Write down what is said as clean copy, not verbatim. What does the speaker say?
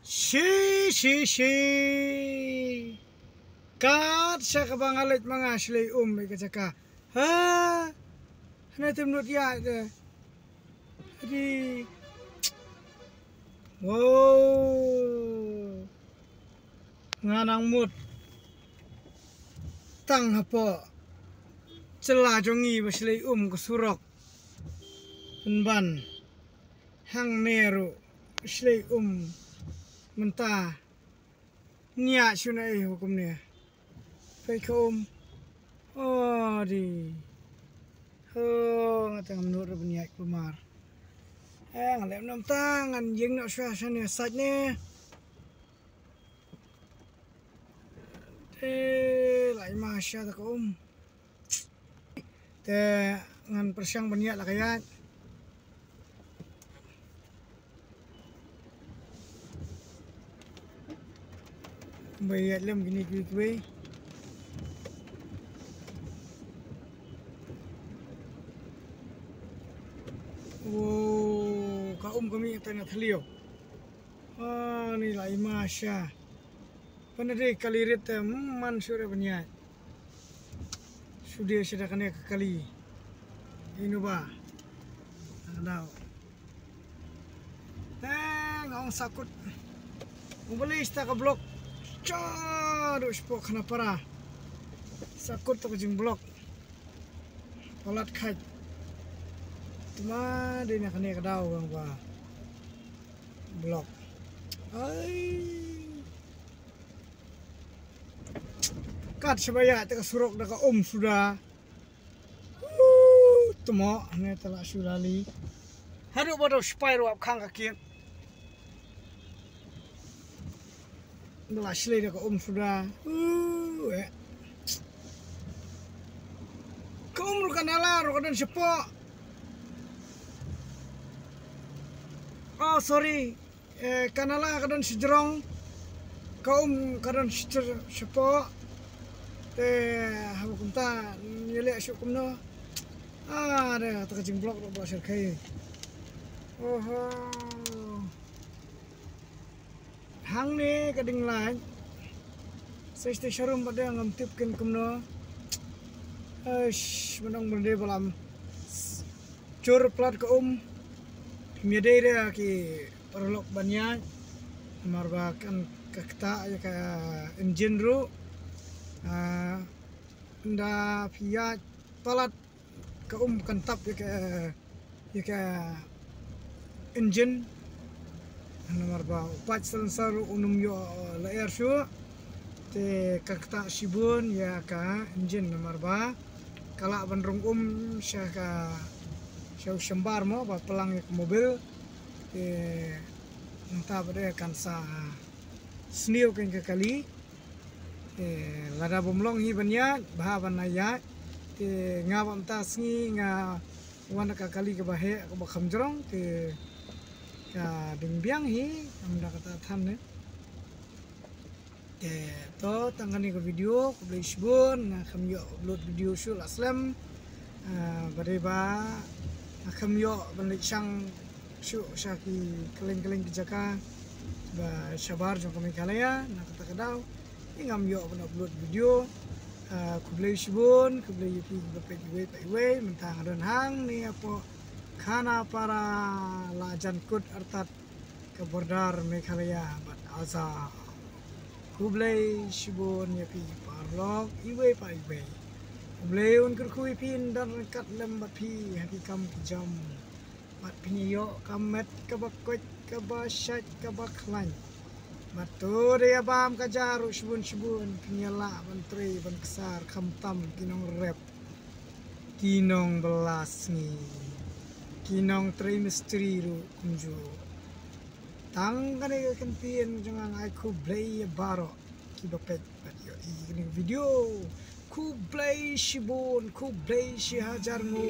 Shi kat sa kabangalit mga slay may kacaka ha hanatim nut ya de di wow nganang mut tang hapo celah jongi baslay kesurok ban hang neru slay mentah niat sunai hukum ni pekom oh di ngatang menurut niat kumar ngalem nam tangan jeng nak suasana sajnya lai masya tak te ngan persiang berniat lah kayat bayat lem gini kuih wow kaum kami tengah terliok ni lai masya panade kalirit man sudah berniat sudah sedakannya ke kali ini ba ada ngong sakut ngubali sta ka blok Aduh, spok kena parah. Sakut tak jeng blok. Polat kaj. Cuma dia nak kena kedau bang ba. Blok. Kat sebaya tak surok dah sudah. Temo ni telah surali. Haduk bodoh spiro ap kang kaki. Belas lagi dah sudah. Kau rukan ala rukan sepok. Oh sorry, kanala kadan sejerong. Kau kadan sepok. Hamu kumta nyelek syukum no. Dah tak jeng blok dah belasir kai. Hang ni kading lain. Saya syarum pada ngamtipkan kumno. Menang berde balam. Cur plat ke Miadai dia ki perlok banyak. Marbakan kakta ya ka engine ru. Nda piat palat ke kantap ya ka engine. Nomor ba upat selalu unum yo layer shu te kakta sibun ya ka engine nomor ba kala bandrung syaka syau sembar mo ba pelang ke mobil te entah pada kan sa sniu kan ke kali lada bomlong hi banyak bah banaya te ngawam ta sngi nga wana ka kali ke bahe ke bakam jerong te ding biang hi amda kata tham ne to tangani ko video ko beli sibun na kham yo upload video sul aslam bare ba kham yo balik sang syu syaki keleng-keleng kijaka ba sabar jong kami kalaya na kata kadau ingam yo upload video ko beli sibun ko beli yupi bapet we mentang don hang ni apa Khana para lajan kut artat kebordar Meghalaya bat aza Kublai shibun yapi parlok iwe pa iwe Kublai un kurkui pin dan kat lem bat pi hati kam jam bat pinyo kamet kabakot kabashat kabaklan batu dia bam kajaru shibun pinyala bantri ban kesar kamtam kinong rep kinong belas ni kinong trimestri ru kunju tangane kempian jangan aku play baro kibapet video ku play shibun ku play shi hajar mu